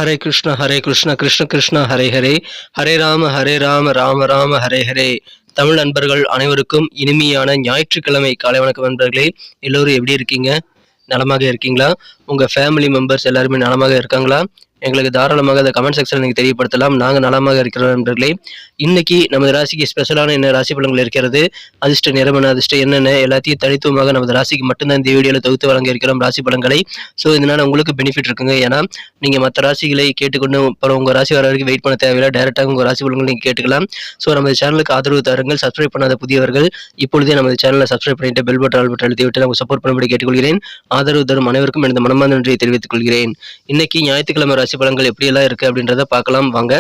ஹரே கிருஷ்ண கிருஷ்ண கிருஷ்ண ஹரே ஹரே, ஹரே ராம ராம ராம ஹரே ஹரே. தமிழ் நண்பர்கள் அனைவருக்கும் இனிமையான ஞாயிற்றுக்கிழமை காலை வணக்கம் நண்பர்களே. எல்லோரும் எப்படி இருக்கீங்க? நலமாக இருக்கீங்களா? உங்க ஃபேமிலி மெம்பர்ஸ் எல்லாருமே நலமாக இருக்காங்களா? எங்களுக்கு தாராளமாக அந்த கமெண்ட் செக்ஷன் நீங்கள் தெரியப்படுத்தலாம். நாங்கள் நலமாக இருக்கிறோம் நண்பர்களே. இன்னைக்கு நமது ராசிக்கு ஸ்பெஷலான என்ன ராசி பலன்கள் இருக்கிறது, அதிர்ஷ்ட நிறமன அதிர்ஷ்டம் என்னென்ன எல்லாத்தையும் தனித்துவமாக நமது ராசிக்கு மட்டும்தான் இந்த வீடியோவில் தொகுத்து வழங்க இருக்கிறோம் ராசி பலன்களை. ஸோ இதனால உங்களுக்கு பெனிஃபிட் இருக்குங்க. ஏன்னா நீங்கள் மற்ற ராசிகளை கேட்டுக்கொண்டு அப்புறம் உங்கள் ராசி வர வரைக்கும் வெயிட் பண்ண தேவையில்லை. டைரெக்டாக உங்கள் ராசி பலன்கள் நீங்கள் கேட்டுக்கலாம். ஸோ நமது சேனலுக்கு ஆதரவு தாருங்கள். சப்ஸ்கிரைப் பண்ணாத புதியவர்கள் இப்பொழுதே நமது சேனலை சப்ஸ்கிரைப் பண்ணிட்டு பெல் பட்டன் ஆல் பட்டன் அழுத்தி விட்டு நமக்கு சப்போர்ட் பண்ணும்படி கேட்டுக்கொள்கிறேன். ஆதரவு தரும் அனைவருக்கும் எனது மனமார்ந்த நன்றியை தெரிவித்துக் கொள்கிறேன். இன்னைக்கு ஞாயிற்றுக்கிழமை ராசி பலன்கள் எப்படியெல்லாம் இருக்கு அப்படின்றத பார்க்கலாம் வாங்க.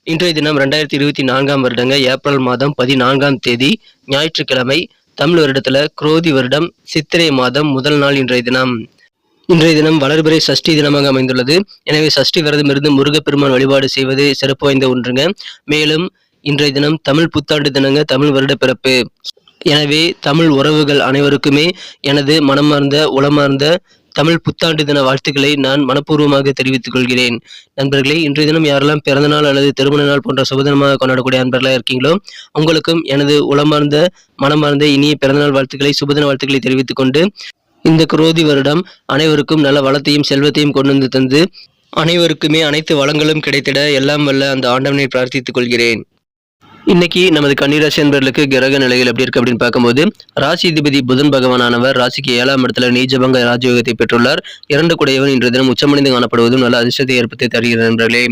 இன்றைய தினம் 2024 வருடங்க ஏப்ரல் மாதம் 14ஆம் தேதி ஞாயிற்றுக்கிழமை. தமிழ் வருடத்துல குரோதி வருடம் சித்திரை மாதம் முதல் நாள் இன்றைய தினம் வளர்பிறை சஷ்டி தினமாக அமைந்துள்ளது. எனவே சஷ்டி விரதம் இருந்து முருகப்பெருமான் வழிபாடு செய்வது சிறப்பு வாய்ந்த ஒன்றுங்க. மேலும் இன்றைய தினம் தமிழ் புத்தாண்டு தினங்க, தமிழ் வருட பிறப்பு. எனவே தமிழ் உறவுகள் அனைவருக்குமே எனது மனமார்ந்த உளமார்ந்த தமிழ் புத்தாண்டு தின வாழ்த்துக்களை நான் மனப்பூர்வமாக தெரிவித்துக் கொள்கிறேன். நண்பர்களே, இன்றைய தினம் யாரெல்லாம் பிறந்த நாள் அல்லது திருமண நாள் போன்ற சுபதினமாக கொண்டாடக்கூடிய நண்பர்களாக இருக்கீங்களோ உங்களுக்கும் எனது உளமார்ந்த மனமார்ந்த இனிய பிறந்தநாள் வாழ்த்துக்களை சுபதின வாழ்த்துக்களை தெரிவித்துக் கொண்டு, இந்த குரோதி வருடம் அனைவருக்கும் நல்ல வளத்தையும் செல்வத்தையும் கொண்டு வந்து தந்து அனைவருக்குமே அனைத்து வளங்களும் கிடைத்திட எல்லாம் வல்ல அந்த ஆண்டவனை பிரார்த்தித்துக் கொள்கிறேன். இன்னைக்கு நமது கன்னிராசி அன்பர்களுக்கு கிரக நிலைகள் எப்படி இருக்கு அப்படின்னு பார்க்கும்போது, ராசி அதிபதி புதன் பகவானானவர் ராசிக்கு 7ஆம் இடத்துல நீச்சபங்க ராஜயோகத்தை பெற்றுள்ளார். 2 குடையவன் இன்றைய தினம் உச்சமடைந்து காணப்படுவதும் நல்ல அதிர்ஷ்டத்தை ஏற்படுத்தி தருகிற நண்பர்களே.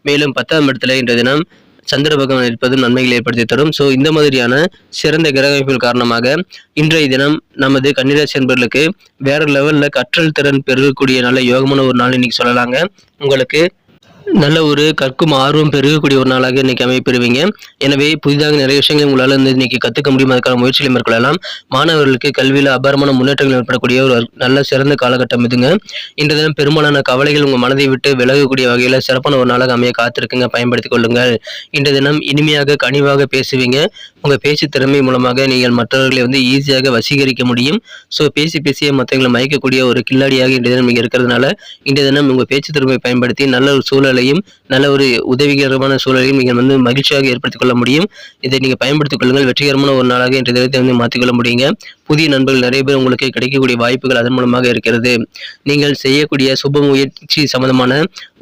மேலும் 10ஆம் இடத்துல இன்றைய தினம் சந்திர பகவான் இருப்பதும் நன்மைகளை ஏற்படுத்தி தரும். ஸோ இந்த மாதிரியான சிறந்த கிரக அமைப்புகள் காரணமாக இன்றைய தினம் நமது கன்னிராசி அன்பர்களுக்கு வேற லெவல்ல கற்றல் திறன் பெருகக்கூடிய நல்ல யோகமான ஒரு நாள் இன்னைக்கு சொல்லலாங்க. உங்களுக்கு நல்ல ஒரு கற்கும் ஆர்வம் பெருகக்கூடிய ஒரு நாளாக இன்னைக்கு அமைப்பெறுவீங்க. எனவே புதிதாக நிறைய விஷயங்களை உங்களால் இன்னைக்கு கற்றுக்க முடியும். அதுக்கான முயற்சிகளை மேற்கொள்ளலாம். மாணவர்களுக்கு கல்வியில் அபாரமான முன்னேற்றங்கள் ஏற்படக்கூடிய ஒரு நல்ல சிறந்த காலகட்டம் இதுங்க. இன்றைய தினம் பெரும்பாலான கவலைகள் உங்கள் மனதை விட்டு விலகக்கூடிய வகையில் சிறப்பான ஒரு நாளாக அமைய காத்திருக்குங்க. பயன்படுத்திக் கொள்ளுங்கள். இன்றைய தினம் இனிமையாக கனிவாக பேசுவீங்க. உங்கள் பேச்சு திறமை மூலமாக நீங்கள் மற்றவர்களை ஈஸியாக வசீகரிக்க முடியும். ஸோ பேசிய மற்றவங்களை மயக்கக்கூடிய ஒரு கில்லாடியாக இன்றைய தினம் நீங்கள் இருக்கிறதுனால இன்றைய தினம் உங்கள் பேச்சு திறமையை பயன்படுத்தி நல்ல ஒரு சூழலையும் நல்ல ஒரு உதவிகரமான சூழலையும் நீங்கள் மகிழ்ச்சியாக ஏற்படுத்திக் கொள்ள முடியும். இதை நீங்கள் பயன்படுத்திக் கொள்ளுங்கள். வெற்றிகரமான ஒரு நாளாக இன்றைய தினத்தை மாற்றிக்கொள்ள முடியுங்க. புதிய நண்பர்கள் நிறைய பேர் உங்களுக்கு கிடைக்கக்கூடிய வாய்ப்புகள் அதன் மூலமாக இருக்கிறது. நீங்கள் செய்யக்கூடிய சுப முயற்சி சம்பந்தமான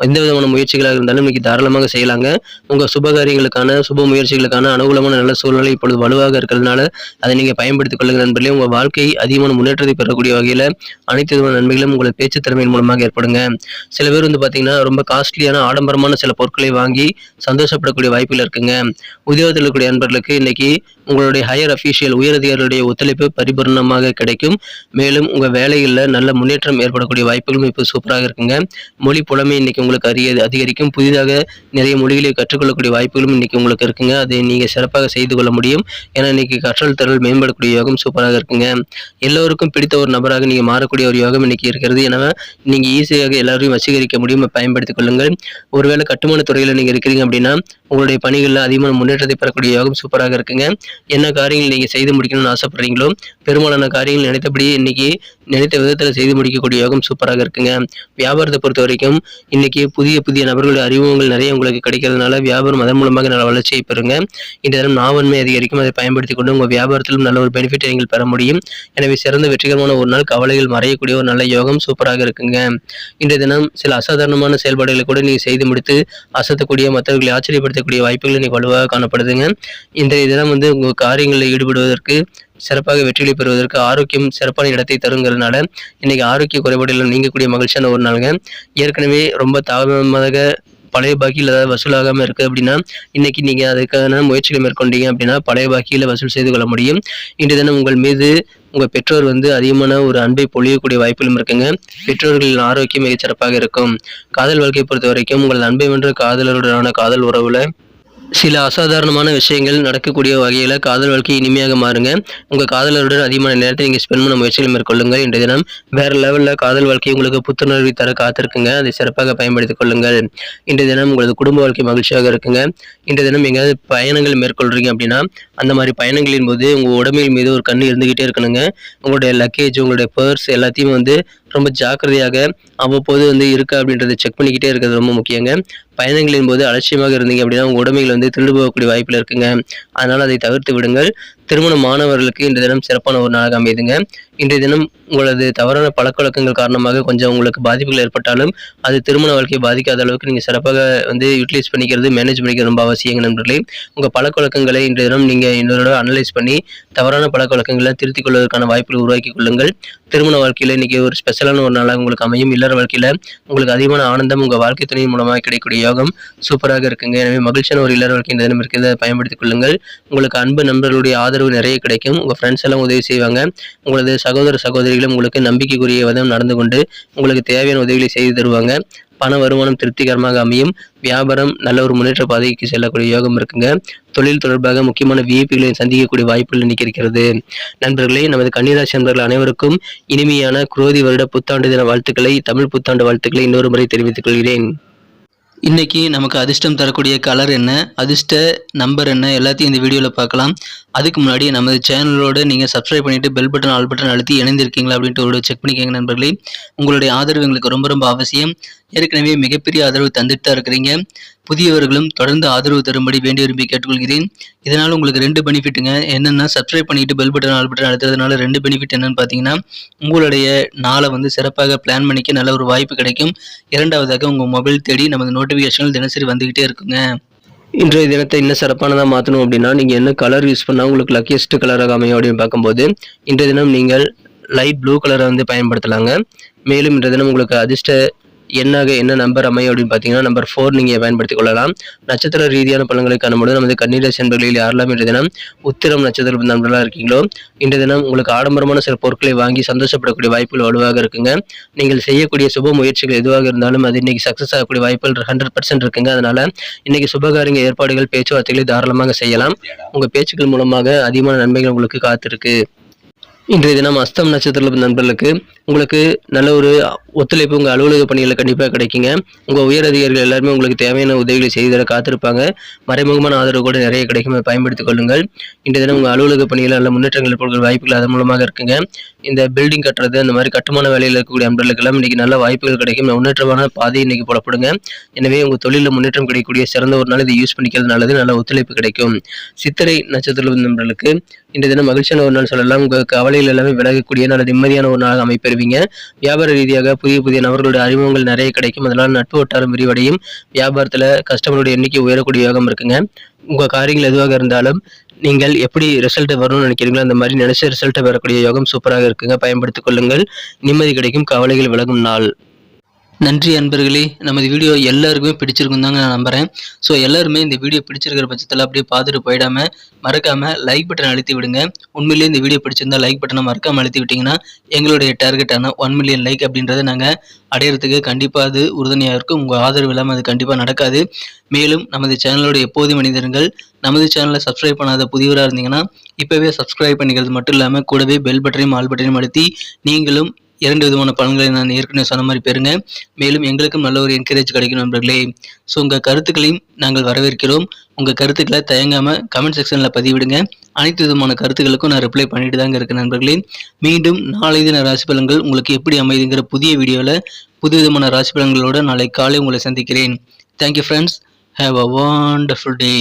எந்த விதமான முயற்சிகளாக இருந்தாலும் இன்னைக்கு தாராளமாக செய்யலாங்க. உங்கள் சுபகாரியங்களுக்கான சுப முயற்சிகளுக்கான அனுகூலமான நல்ல சூழ்நிலை இப்பொழுது வலுவாக இருக்கிறதுனால அதை நீங்கள் பயன்படுத்திக் கொள்ளுங்கள் நண்பர்களே. உங்கள் வாழ்க்கை அதிகமான முன்னேற்றத்தை பெறக்கூடிய வகையில் அனைத்து விதமான நன்மைகளும் உங்களை பேச்சு திறமையின் மூலமாக ஏற்படுங்க. சில பேர் பார்த்தீங்கன்னா ரொம்ப காஸ்ட்லியான ஆடம்பரமான சில பொருட்களை வாங்கி சந்தோஷப்படக்கூடிய வாய்ப்புகள் இருக்குங்க. உத்தியோகத்தில் இருக்கக்கூடிய நண்பர்களுக்கு இன்னைக்கு உங்களுடைய ஹையர் அஃபீஷியல் உயரதிகாரிகளுடைய ஒத்துழைப்பு பரிபூர்ணமாக கிடைக்கும். மேலும் உங்கள் வேலைகளில் நல்ல முன்னேற்றம் ஏற்படக்கூடிய வாய்ப்புகளும் இப்போ சூப்பராக இருக்குங்க. மொழி புலமை இன்னைக்கு உங்களுக்கு அதிகரிக்கும். புதிதாக நிறைய மொழிகளை கற்றுக்கொள்ளக்கூடிய வாய்ப்புகளும் இன்னைக்கு உங்களுக்கு இருக்குங்க. அதை நீங்கள் சிறப்பாக செய்து கொள்ள முடியும். ஏன்னா இன்னைக்கு கற்றல் தரல் மேம்படக்கூடிய யோகம் சூப்பராக இருக்குங்க. எல்லோருக்கும் பிடித்த ஒரு நபராக நீங்கள் மாறக்கூடிய ஒரு யோகம் இன்னைக்கு இருக்கிறது. எனவே நீங்கள் ஈஸியாக எல்லாரையும் வசீகரிக்க முடியும். பயன்படுத்திக் கொள்ளுங்கள். ஒருவேளை கட்டுமான துறையில் நீங்கள் இருக்கிறீங்க அப்படின்னா உங்களுடைய பணிகளில் அதிகமான முன்னேற்றத்தை பெறக்கூடிய யோகம் சூப்பராக இருக்குங்க. என்ன காரியங்கள் நீங்கள் செய்து முடிக்கணும்னு ஆசைப்படுறீங்களோ பெரும்பாலான காரியங்கள் நினைத்தபடியே இன்னைக்கு நினைத்த விதத்தில் செய்து முடிக்கக்கூடிய யோகம் சூப்பராக இருக்குங்க. வியாபாரத்தை பொறுத்த வரைக்கும் இன்னைக்கு புதிய நபர்களுடைய அறிமுகங்கள் நிறைய உங்களுக்கு கிடைக்கிறதுனால வியாபாரம் அதன் மூலமாக நல்ல வளர்ச்சியை பெறுங்க. இந்த தினம் நாவன்மை அதிகரிக்கும். அதை பயன்படுத்தி கொண்டு உங்கள் வியாபாரத்திலும் நல்ல ஒரு பெனிஃபிட்டை நீங்கள் பெற முடியும். எனவே சிறந்த வெற்றிகரமான ஒரு நாள். கவலைகள் மறையக்கூடிய ஒரு நல்ல யோகம் சூப்பராக இருக்குங்க. இன்றைய தினம் சில அசாதாரணமான செயல்பாடுகளை கூட நீங்கள் செய்து முடித்து அசத்தக்கூடிய மற்றவர்களை ஆச்சரியப்படுத்தக்கூடிய வாய்ப்புகள் இன்னைக்கு வலுவாக காணப்படுதுங்க. இன்றைய தினம் உங்கள் காரியங்களில் ஈடுபடுவதற்கு சிறப்பாக வெற்றிகளை பெறுவதற்கு ஆரோக்கியம் சிறப்பான இடத்தை தருங்கிறதுனால இன்னைக்கு ஆரோக்கிய குறைபாடுகள் நீங்கக்கூடிய மகிழ்ச்சியான ஒரு நாளுங்க. ஏற்கனவே ரொம்ப தாமதமாக பழைய பாக்கியில் ஏதாவது வசூலாகாமல் இருக்குது அப்படின்னா இன்னைக்கு நீங்கள் அதுக்கான முயற்சிகளை மேற்கொண்டீங்க அப்படின்னா பழைய பாக்கியில் வசூல் செய்து கொள்ள முடியும். இன்றைய தினம் உங்கள் மீது உங்கள் பெற்றோர் அதிகமான ஒரு அன்பை பொழியக்கூடிய வாய்ப்புகளும் இருக்குங்க. பெற்றோர்களின் ஆரோக்கியம் மிகச் சிறப்பாக இருக்கும். காதல் வாழ்க்கையை பொறுத்த வரைக்கும் உங்கள் அன்பை வென்ற காதலருடனான காதல் உறவுல சில அசாதாரணமான விஷயங்கள் நடக்கக்கூடிய வகையில் காதல் வாழ்க்கை இனிமையாக மாறுங்க. உங்கள் காதலருடன் அதிகமான நேரத்தை நீங்கள் ஸ்பெண்ட் பண்ண முயற்சிகளை மேற்கொள்ளுங்கள். இன்றைய தினம் வேறு லெவலில் காதல் வாழ்க்கை உங்களுக்கு புத்துணர்வை தர காத்திருக்குங்க. அதை சிறப்பாக பயன்படுத்திக் கொள்ளுங்கள். இன்றைய தினம் உங்களது குடும்ப வாழ்க்கை மகிழ்ச்சியாக இருக்குங்க. இன்றைய தினம் எங்கேயாவது பயணங்கள் மேற்கொள்கிறீங்க அப்படின்னா அந்த மாதிரி பயணங்களின் போது உங்கள் உடம்பின் மீது ஒரு கண் இருந்துக்கிட்டே இருக்கணுங்க. உங்களுடைய லக்கேஜ், உங்களுடைய பர்ஸ் எல்லாத்தையும் ரொம்ப ஜாக்கிரதையாக அவ்வப்போது இருக்கா அப்படின்றத செக் பண்ணிக்கிட்டே இருக்கிறது ரொம்ப முக்கியங்க. பயணங்களின் போது அலட்சியமாக இருந்தீங்க அப்படின்னா உங்கள் உடைமைகள் திருடு போகக்கூடிய வாய்ப்பில் இருக்குங்க. அதனால் அதை தவிர்த்து விடுங்கள். திருமணமானவர்களுக்கு இன்றைய தினம் சிறப்பான ஒரு நாளாக அமைதுங்க. இன்றைய தினம் உங்களது தவறான பழக்கவழக்கங்கள் காரணமாக கொஞ்சம் உங்களுக்கு பாதிப்புகள் ஏற்பட்டாலும் அது திருமண வாழ்க்கையை பாதிக்காத அளவுக்கு நீங்கள் சிறப்பாக யூட்டிலைஸ் பண்ணிக்கிறது, மேனேஜ் பண்ணிக்கிறது ரொம்ப அவசியங்க நண்பர்களே. உங்கள் பழக்கவழக்கங்களை இன்றைய தினம் நீங்கள் இன்னொரு அனலைஸ் பண்ணி தவறான பழக்கவழக்கங்களை திருத்திக் கொள்வதற்கான வாய்ப்புகளை உருவாக்கி கொள்ளுங்கள். திருமண வாழ்க்கையில் இன்றைக்கி ஒரு ஸ்பெஷலான ஒரு நாளாக உங்களுக்கு அமையும். இல்லற வாழ்க்கையில் உங்களுக்கு அதிகமான ஆனந்தம் உங்கள் வாழ்க்கை துணையின் மூலமாக கிடைக்கக்கூடிய யோகம் சூப்பராக இருக்குங்க. எனவே மகிழ்ச்சியான ஒரு இல்லற வாழ்க்கை இந்த தினம் இருக்கிறத பயன்படுத்திக் கொள்ளுங்கள். உங்களுக்கு அன்பு நண்பர்களுடைய ஆதரவு நிறைய கிடைக்கும். உங்கள் ஃப்ரெண்ட்ஸ் எல்லாம் உதவி செய்வாங்க. உங்களது சகோதர சகோதரிகளும் உங்களுக்கு நம்பிக்கைக்குரிய விதம் நடந்து கொண்டு உங்களுக்கு தேவையான உதவிகளை செய்து தருவாங்க. பண வருமானம் திருப்திகரமாக அமையும். வியாபாரம் நல்ல ஒரு முன்னேற்ற பாதைக்கு செல்லக்கூடிய யோகம் இருக்குங்க. தொழில் தொடர்பாக முக்கியமான விஐபிகளை சந்திக்கக்கூடிய வாய்ப்புகள் இன்னைக்கு இருக்கிறது. நண்பர்களே, நமது கன்னிராசி நண்பர்கள் அனைவருக்கும் இனிமையான குரோதி வருட புத்தாண்டு தின வாழ்த்துக்களை, தமிழ் புத்தாண்டு வாழ்த்துக்களை இன்னொரு முறை தெரிவித்துக் கொள்கிறேன். இன்றைக்கி நமக்கு அதிர்ஷ்டம் தரக்கூடிய கலர் என்ன, அதிர்ஷ்ட நம்பர் என்ன, எல்லாத்தையும் இந்த வீடியோவில் பார்க்கலாம். அதுக்கு முன்னாடி நமது சேனலோடு நீங்கள் சப்ஸ்கிரைப் பண்ணிவிட்டு பெல் பட்டன், ஆல் பட்டன் அழுத்தி இணைந்திருக்கீங்களா அப்படின்ட்டு ஒரு செக் பண்ணிக்கோங்க நண்பர்களே. உங்களுடைய ஆதரவு எங்களுக்கு ரொம்ப அவசியம். ஏற்கனவே மிகப்பெரிய ஆதரவு தந்துட்டு தான் இருக்கிறீங்க. புதியவர்களும் தொடர்ந்து ஆதரவு தரும்படி வேண்டி விரும்பி கேட்டுக்கொள்கிறேன். இதனால் உங்களுக்கு 2 பெனிஃபிட்டுங்க. என்னென்னா, சப்ஸ்கிரைப் பண்ணிவிட்டு பெல் பட்டன், ஆல் பட்டன் அழுத்துறதுனால 2 பெனிஃபிட் என்னென்னு பார்த்தீங்கன்னா, உங்களுடைய நாளை சிறப்பாக பிளான் பண்ணிக்க நல்ல ஒரு வாய்ப்பு கிடைக்கும். இரண்டாவதாக உங்கள் மொபைல் தேடி நமது நோட்டிஃபிகேஷன்கள் தினசரி வந்துக்கிட்டே இருக்குங்க. இன்றைய தினத்தை இன்னும் சிறப்பானதாக மாற்றணும் அப்படின்னா நீங்கள் என்ன கலர் யூஸ் பண்ணால் உங்களுக்கு லக்கியஸ்ட் கலராக அமையும் அப்படின்னு பார்க்கும்போது இன்றைய தினம் நீங்கள் லைட் ப்ளூ கலரை பயன்படுத்தலாங்க. மேலும் இன்றைய தினம் உங்களுக்கு அதிர்ஷ்ட எண்ணாக என்ன நம்பர் அமையும் அப்படின்னு பார்த்தீங்கன்னா நம்பர் 4 நீங்கள் பயன்படுத்திக் கொள்ளலாம். நட்சத்திர ரீதியான பலன்களை காணும்போது நமது கன்னிராசி நண்பர்களில் யாரெல்லாம் இன்றைய தினம் உத்திரம் நட்சத்திர நண்பர்களாக இருக்கீங்களோ இன்றைய தினம் உங்களுக்கு ஆடம்பரமான சில பொருட்களை வாங்கி சந்தோஷப்படக்கூடிய வாய்ப்புகள் வலுவாக இருக்குங்க. நீங்கள் செய்யக்கூடிய சுப முயற்சிகள் எதுவாக இருந்தாலும் அது இன்னைக்கு சக்ஸஸ் ஆகக்கூடிய வாய்ப்புகள் 100% இருக்குங்க. அதனால இன்னைக்கு சுபகாரிய ஏற்பாடுகள், பேச்சுவார்த்தைகளை தாராளமாக செய்யலாம். உங்கள் பேச்சுக்கள் மூலமாக அதிகமான நன்மைகள் உங்களுக்கு காத்திருக்கு. இன்றைய தினம் அஸ்தம் நட்சத்திர நண்பர்களுக்கு உங்களுக்கு நல்ல ஒரு ஒத்துழைப்பு உங்கள் அலுவலக பணிகளில் கண்டிப்பாக கிடைக்குங்க. உங்கள் உயர் அதிகாரிகள் எல்லாருமே உங்களுக்கு தேவையான உதவிகளை செய்து தர காத்திருப்பாங்க. மறைமுகமான ஆதரவு கூட நிறைய கிடைக்கும், பயன்படுத்திக் கொள்ளுங்கள். இன்றைய தினம் உங்கள் அலுவலக பணியில் நல்ல முன்னேற்றங்கள் ஏற்படுகிற வாய்ப்புகள் அதன் மூலமாக இருக்குங்க. இந்த பில்டிங் கட்டுறது, அந்த மாதிரி கட்டுமான வேலையில் இருக்கக்கூடிய நண்பர்களுக்கெல்லாம் இன்றைக்கி நல்ல வாய்ப்புகள் கிடைக்கும். முன்னேற்றமான பாதை இன்றைக்கி போடப்படுங்க. எனவே உங்கள் தொழிலில் முன்னேற்றம் கிடைக்கக்கூடிய சிறந்த ஒரு நாள் இதை யூஸ் பண்ணிக்கிறது நல்லது. நல்ல ஒத்துழைப்பு கிடைக்கும். சித்திரை நட்சத்திர நண்பர்களுக்கு இன்றைய தினம் மகிழ்ச்சியான ஒரு நாள் சொல்லலாம். உங்கள் கவலைகள் எல்லாமே விலகக்கூடிய நல்ல நிம்மதியான ஒரு நாளாக அமைப்பெறுவீங்க. வியாபார ரீதியாக புதிய நபர்களுடைய அறிமுகங்கள் நிறைய கிடைக்கும். அதனால் நட்பு வட்டாரம் விரிவடையும். வியாபாரத்தில் கஸ்டமருடைய எண்ணிக்கை உயரக்கூடிய யோகம் இருக்குங்க. உங்கள் காரியங்கள் எதுவாக இருந்தாலும் நீங்கள் எப்படி ரிசல்ட் வரணும்னு நினைக்கிறீங்களோ அந்த மாதிரி நினைச்ச ரிசல்ட்டை வரக்கூடிய யோகம் சூப்பராக இருக்குங்க. பயன்படுத்திக் கொள்ளுங்கள். நிம்மதி கிடைக்கும். கவலைகள் விலகும் நாள். நன்றி அன்பர்களே. நமது வீடியோ எல்லாருக்குமே பிடிச்சிருக்கும் தாங்க நான் நம்புகிறேன். ஸோ எல்லாருமே இந்த வீடியோ பிடிச்சிருக்கிற பட்சத்தில் அப்படியே பார்த்துட்டு போயிடாமல் மறக்காமல் லைக் பட்டன் அழுத்தி விடுங்க. உண்மையிலேயே இந்த வீடியோ பிடிச்சிருந்தால் லைக் பட்டனை மறக்காமல் அழுத்தி விட்டிங்கன்னா எங்களுடைய டார்கெட்டான 1 மில்லியன் லைக் அப்படின்றத நாங்கள் அடையிறதுக்கு கண்டிப்பாக அது உறுதுணையாக இருக்கும். உங்கள் ஆதரவு இல்லாமல் அது கண்டிப்பாக நடக்காது. மேலும் நமது சேனலோட எப்போதும் மனிதர்கள் நமது சேனலை சப்ஸ்கிரைப் பண்ணாத புதியவராக இருந்தீங்கன்னா இப்போவே சப்ஸ்கிரைப் பண்ணிக்கிறது மட்டும் இல்லாமல் கூடவே பெல் பட்டனையும் ஆல் பட்டனையும் அழுத்தி நீங்களும் 2 விதமான பலன்களை நான் ஏற்கனவே சொன்ன மாதிரி பெறுங்க. மேலும் எங்களுக்கும் நல்ல ஒரு என்கரேஜ் கிடைக்கும் நண்பர்களே. ஸோ உங்கள் கருத்துக்களையும் நாங்கள் வரவேற்கிறோம். உங்கள் கருத்துக்களை தயங்காமல் கமெண்ட் செக்ஷனில் பதிவிடுங்க. அனைத்து விதமான கருத்துக்களுக்கும் நான் ரிப்ளை பண்ணிட்டு தாங்க இருக்கேன் நண்பர்களே. மீண்டும் நாளை தின ராசி பலன்கள் உங்களுக்கு எப்படி அமைதுங்கிற புதிய வீடியோவில் புது விதமான ராசி பலன்களோடு நாளை காலை உங்களை சந்திக்கிறேன். Thank you friends. Have a wonderful day.